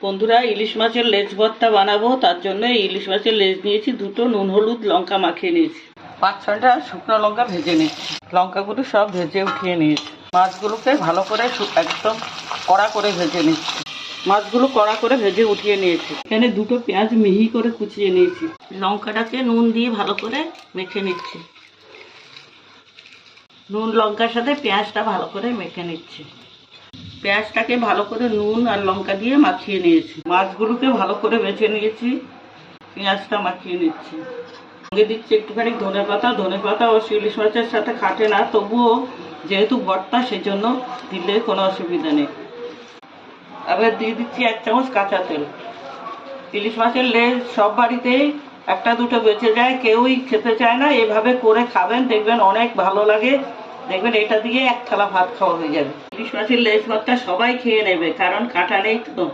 বন্ধুরা, ইলিশ মাছের লেজ ভর্তা বানাবো। তার জন্য ইলিশ মাছের লেজ নিয়েছি দুটো, নুন হলুদ লঙ্কা মাখিয়ে নিয়েছি। 5-6টা শুকনো লঙ্কা ভেজে নিচ্ছি। লঙ্কাগুলো সব ভেজে উঠিয়ে নিয়েছি। মাছগুলোকে ভালো করে একদম কড়া করে ভেজে নিচ্ছি। মাছগুলো কড়া করে ভেজে উঠিয়ে নিয়েছি। এখানে দুটো পেঁয়াজ মিহি করে কুচিয়ে নিয়েছি। লঙ্কাটাকে নুন দিয়ে ভালো করে মেখে নিচ্ছি। নুন লঙ্কার সাথে পেঁয়াজটা ভালো করে মেখে নিচ্ছি। পেঁয়াজটাকে ভালো করে নুন আর লঙ্কা দিয়ে মাখিয়ে নিয়েছি। মাছগুলোকে ভালো করে বেছে নিয়েছি। পেঁয়াজটা মাখিয়ে নিচ্ছি। সঙ্গে দিচ্ছি একটুখানি ধনে পাতা ও ইলিশ মাছের সাথে খাটে না, তবুও যেহেতু ভর্তা সেজন্য দিলে কোনো অসুবিধা নেই। এবার দিয়ে দিচ্ছি 1 চামচ কাঁচা তেল। ইলিশ মাছের লেজ সব বাড়িতেই একটা দুটো বেঁচে যায়, কেউই খেতে চায় না। এভাবে করে খাবেন, দেখবেন অনেক ভালো লাগে। দেখবেন এটা দিয়ে 1 থালা ভাত খাওয়া হয়ে যাবে। ইলিশ মাছের লেজ ভর্তা সবাই খেয়ে নেবে, কারণ কাঁটা নেই তো।